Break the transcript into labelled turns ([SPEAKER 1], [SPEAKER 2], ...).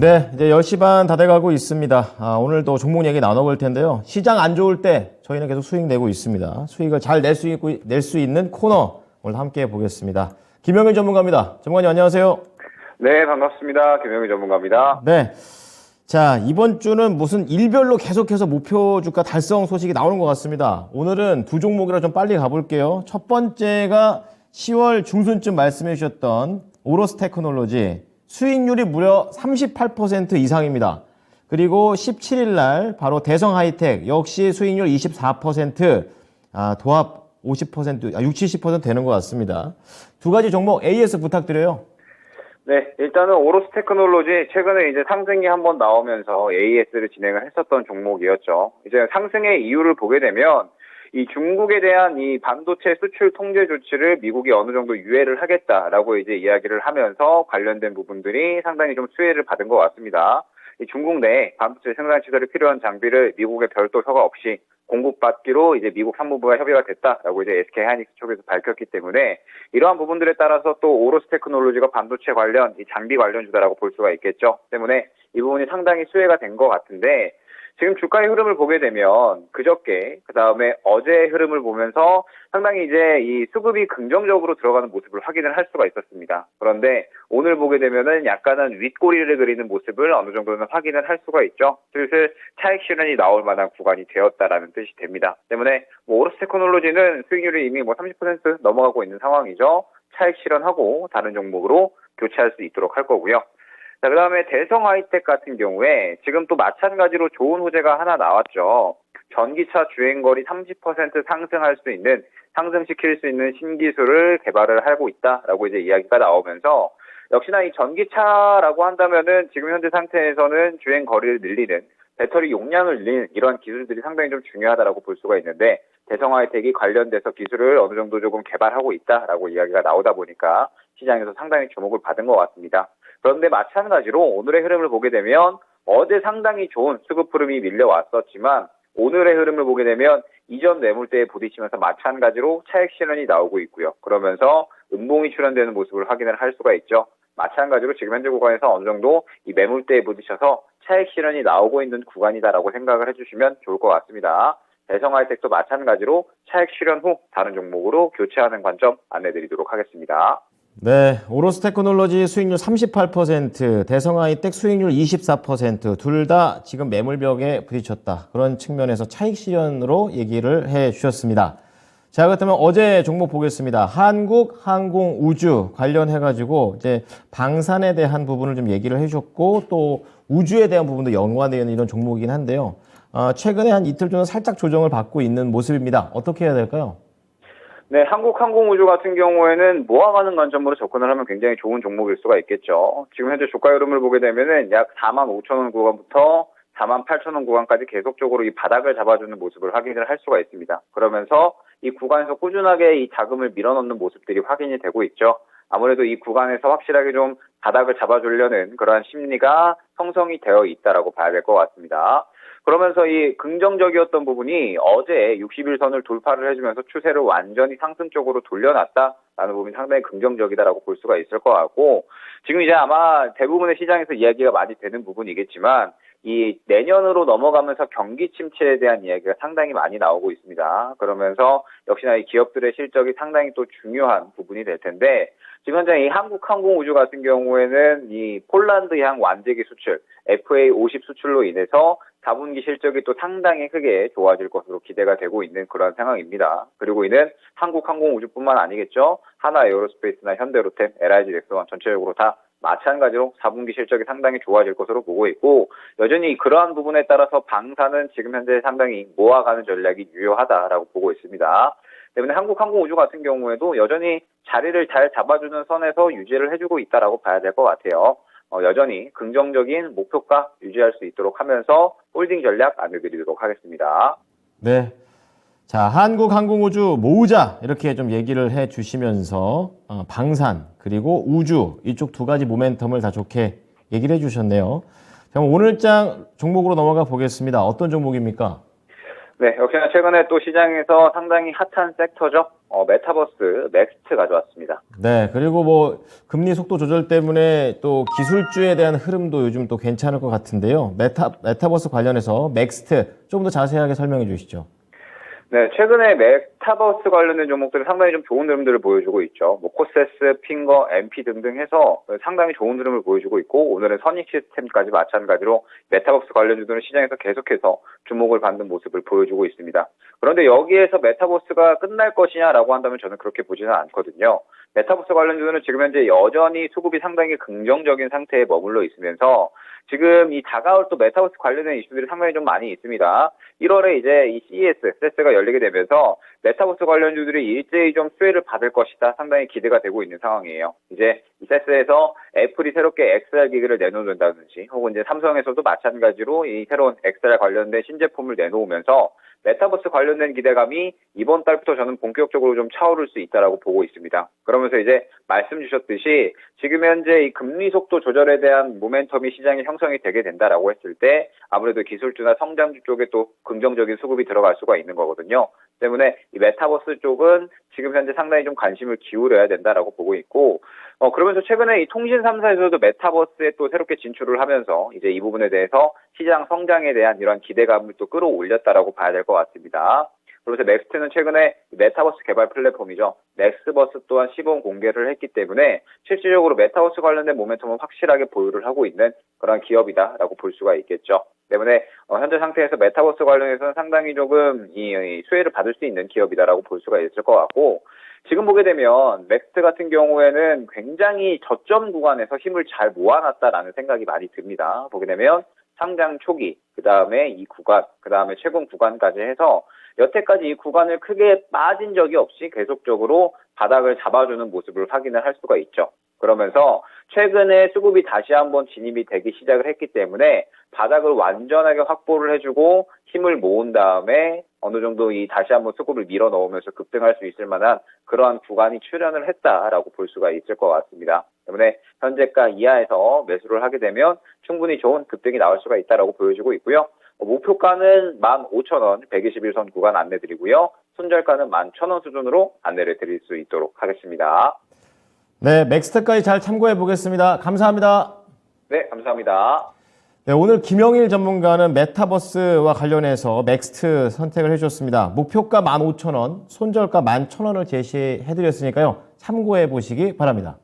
[SPEAKER 1] 네, 이제 10시 반 다 돼가고 있습니다. 오늘도 종목 얘기 나눠볼 텐데요. 시장 안 좋을 때 저희는 계속 수익 내고 있습니다. 수익을 잘 낼 수 있는 코너 오늘 함께 보겠습니다. 김영일 전문가입니다. 전문가님 안녕하세요.
[SPEAKER 2] 네, 반갑습니다. 김영희 전문가입니다.
[SPEAKER 1] 네. 자, 이번 주는 무슨 일별로 계속해서 목표 주가 달성 소식이 나오는 것 같습니다. 오늘은 두 종목이라 좀 빨리 가볼게요. 첫 번째가 10월 중순쯤 말씀해 주셨던 오로스 테크놀로지. 수익률이 무려 38% 이상입니다. 그리고 17일 날 바로 대성 하이텍 역시 수익률 24%, 도합 50%, 60, 70% 되는 것 같습니다. 두 가지 종목 AS 부탁드려요.
[SPEAKER 2] 네, 일단은 오로스 테크놀로지 최근에 이제 상승이 한번 나오면서 AS를 진행을 했었던 종목이었죠. 이제 상승의 이유를 보게 되면 이 중국에 대한 이 반도체 수출 통제 조치를 미국이 어느 정도 유예를 하겠다라고 이제 이야기를 하면서 관련된 부분들이 상당히 좀 수혜를 받은 것 같습니다. 이 중국 내 반도체 생산 시설에 필요한 장비를 미국의 별도 허가 없이 공급받기로 이제 미국 상무부가 협의가 됐다라고 이제 SK 하이닉스 쪽에서 밝혔기 때문에 이러한 부분들에 따라서 또 오로스 테크놀로지가 반도체 관련 이 장비 관련주다라고 볼 수가 있겠죠. 때문에 이 부분이 상당히 수혜가 된 것 같은데 지금 주가의 흐름을 보게 되면 그저께 그다음에 어제의 흐름을 보면서 상당히 이제 이 수급이 긍정적으로 들어가는 모습을 확인을 할 수가 있었습니다. 그런데 오늘 보게 되면은 약간은 윗꼬리를 그리는 모습을 어느 정도는 확인을 할 수가 있죠. 슬슬 차익 실현이 나올 만한 구간이 되었다라는 뜻이 됩니다. 때문에 오로스 테크놀로지는 수익률이 이미 30% 넘어가고 있는 상황이죠. 차익 실현하고 다른 종목으로 교체할 수 있도록 할 거고요. 자, 그 다음에 대성 하이텍 같은 경우에 지금 또 마찬가지로 좋은 호재가 하나 나왔죠. 전기차 주행거리 30% 상승할 수 있는, 상승시킬 수 있는 신기술을 개발을 하고 있다라고 이제 이야기가 나오면서 역시나 이 전기차라고 한다면은 지금 현재 상태에서는 주행거리를 늘리는, 배터리 용량을 늘리는 이런 기술들이 상당히 좀 중요하다라고 볼 수가 있는데 대성 하이텍이 관련돼서 기술을 어느 정도 조금 개발하고 있다라고 이야기가 나오다 보니까 시장에서 상당히 주목을 받은 것 같습니다. 그런데 마찬가지로 오늘의 흐름을 보게 되면 어제 상당히 좋은 수급 흐름이 밀려왔었지만 오늘의 흐름을 보게 되면 이전 매물대에 부딪히면서 마찬가지로 차익 실현이 나오고 있고요. 그러면서 음봉이 출현되는 모습을 확인을 할 수가 있죠. 마찬가지로 지금 현재 구간에서 어느 정도 이 매물대에 부딪혀서 차익 실현이 나오고 있는 구간이다라고 생각을 해주시면 좋을 것 같습니다. 대성 하이텍도 마찬가지로 차익 실현 후 다른 종목으로 교체하는 관점 안내드리도록 하겠습니다.
[SPEAKER 1] 네, 오로스 테크놀로지 수익률 38%, 대성 하이텍 수익률 24%, 둘 다 지금 매물벽에 부딪혔다. 그런 측면에서 차익 실현으로 얘기를 해 주셨습니다. 자, 그렇다면 어제 종목 보겠습니다. 한국항공우주 관련해가지고 이제 방산에 대한 부분을 좀 얘기를 해주셨고 또 우주에 대한 부분도 연관되어 있는 이런 종목이긴 한데요. 최근에 한 이틀 정도 살짝 조정을 받고 있는 모습입니다. 어떻게 해야 될까요?
[SPEAKER 2] 네, 한국항공우주 같은 경우에는 모아가는 관점으로 접근을 하면 굉장히 좋은 종목일 수가 있겠죠. 지금 현재 주가 흐름을 보게 되면은 약 45,000원 구간부터 48,000원 구간까지 계속적으로 이 바닥을 잡아주는 모습을 확인을 할 수가 있습니다. 그러면서 이 구간에서 꾸준하게 이 자금을 밀어넣는 모습들이 확인이 되고 있죠. 아무래도 이 구간에서 확실하게 좀 바닥을 잡아주려는 그러한 심리가 형성이 되어 있다라고 봐야 될 것 같습니다. 그러면서 이 긍정적이었던 부분이 어제 60일선을 돌파를 해주면서 추세를 완전히 상승 쪽으로 돌려놨다라는 부분이 상당히 긍정적이다라고 볼 수가 있을 것 같고 지금 이제 아마 대부분의 시장에서 이야기가 많이 되는 부분이겠지만 이 내년으로 넘어가면서 경기 침체에 대한 이야기가 상당히 많이 나오고 있습니다. 그러면서 역시나 이 기업들의 실적이 상당히 또 중요한 부분이 될 텐데 지금 현재 이 한국항공우주 같은 경우에는 이 폴란드향 완제기 수출, FA50 수출로 인해서 4분기 실적이 또 상당히 크게 좋아질 것으로 기대가 되고 있는 그런 상황입니다. 그리고 이는 한국항공우주뿐만 아니겠죠. 하나에어로스페이스나 현대로템, LIG 넥스원 전체적으로 다 마찬가지로 4분기 실적이 상당히 좋아질 것으로 보고 있고 여전히 그러한 부분에 따라서 방사는 지금 현재 상당히 모아가는 전략이 유효하다라고 보고 있습니다. 때문에 한국항공우주 같은 경우에도 여전히 자리를 잘 잡아주는 선에서 유지를 해주고 있다라고 봐야 될 것 같아요. 여전히 긍정적인 목표가 유지할 수 있도록 하면서 홀딩 전략 안내드리도록 하겠습니다.
[SPEAKER 1] 네. 자, 한국항공우주 모으자 이렇게 좀 얘기를 해 주시면서 방산 그리고 우주 이쪽 두 가지 모멘텀을 다 좋게 얘기를 해 주셨네요. 그럼 오늘장 종목으로 넘어가 보겠습니다. 어떤 종목입니까?
[SPEAKER 2] 네, 역시나 최근에 또 시장에서 상당히 핫한 섹터죠. 메타버스, 넥스트 가져왔습니다.
[SPEAKER 1] 네, 그리고 뭐 금리 속도 조절 때문에 또 기술주에 대한 흐름도 요즘 또 괜찮을 것 같은데요. 메타버스 관련해서 넥스트 조금 더 자세하게 설명해 주시죠.
[SPEAKER 2] 네, 최근에 메타버스 관련된 종목들이 상당히 좀 좋은 흐름들을 보여주고 있죠. 뭐 코세스, 핑거, MP 등등 해서 상당히 좋은 흐름을 보여주고 있고, 오늘은 선익 시스템까지 마찬가지로 메타버스 관련주들은 시장에서 계속해서 주목을 받는 모습을 보여주고 있습니다. 그런데 여기에서 메타버스가 끝날 것이냐라고 한다면 저는 그렇게 보지는 않거든요. 메타버스 관련주들은 지금 현재 여전히 수급이 상당히 긍정적인 상태에 머물러 있으면서 지금 이 다가올 또 메타버스 관련된 이슈들이 상당히 좀 많이 있습니다. 1월에 이제 이 CES가 열리게 되면서 메타버스 관련주들이 일제히 좀 수혜를 받을 것이다. 상당히 기대가 되고 있는 상황이에요. 이제 이 CES에서 애플이 새롭게 XR 기기를 내놓는다든지 혹은 이제 삼성에서도 마찬가지로 이 새로운 XR 관련된 신제품을 내놓으면서 메타버스 관련된 기대감이 이번 달부터 저는 본격적으로 좀 차오를 수 있다라고 보고 있습니다. 그러면서 이제 말씀 주셨듯이 지금 현재 이 금리 속도 조절에 대한 모멘텀이 시장에 형성이 되게 된다라고 했을 때 아무래도 기술주나 성장주 쪽에 또 긍정적인 수급이 들어갈 수가 있는 거거든요. 때문에 이 메타버스 쪽은 지금 현재 상당히 좀 관심을 기울여야 된다라고 보고 있고, 그러면서 최근에 이 통신 3사에서도 메타버스에 또 새롭게 진출을 하면서 이제 이 부분에 대해서 시장 성장에 대한 이런 기대감을 또 끌어올렸다라고 봐야 될 것 같습니다. 그래서 넥스트는 최근에 메타버스 개발 플랫폼이죠. 넥스버스 또한 시범 공개를 했기 때문에 실질적으로 메타버스 관련된 모멘텀은 확실하게 보유를 하고 있는 그런 기업이다라고 볼 수가 있겠죠. 때문에 현재 상태에서 메타버스 관련해서는 상당히 조금 이 수혜를 받을 수 있는 기업이다라고 볼 수가 있을 것 같고, 지금 보게 되면 넥스트 같은 경우에는 굉장히 저점 구간에서 힘을 잘 모아놨다라는 생각이 많이 듭니다. 보게 되면 상장 초기, 그 다음에 이 구간, 그 다음에 최근 구간까지 해서 여태까지 이 구간을 크게 빠진 적이 없이 계속적으로 바닥을 잡아주는 모습을 확인을 할 수가 있죠. 그러면서 최근에 수급이 다시 한번 진입이 되기 시작을 했기 때문에 바닥을 완전하게 확보를 해주고 힘을 모은 다음에 어느 정도 이 다시 한번 수급을 밀어 넣으면서 급등할 수 있을 만한 그러한 구간이 출현을 했다라고 볼 수가 있을 것 같습니다. 때문에 현재가 이하에서 매수를 하게 되면 충분히 좋은 급등이 나올 수가 있다라고 보여지고 있고요. 목표가는 15,000원, 121선 구간 안내드리고요. 손절가는 11,000원 수준으로 안내를 드릴 수 있도록 하겠습니다.
[SPEAKER 1] 네, 넥스트까지 잘 참고해 보겠습니다. 감사합니다.
[SPEAKER 2] 네, 감사합니다.
[SPEAKER 1] 네, 오늘 김영일 전문가는 메타버스와 관련해서 넥스트 선택을 해주셨습니다. 목표가 15,000원, 손절가 11,000원을 제시해 드렸으니까요. 참고해 보시기 바랍니다.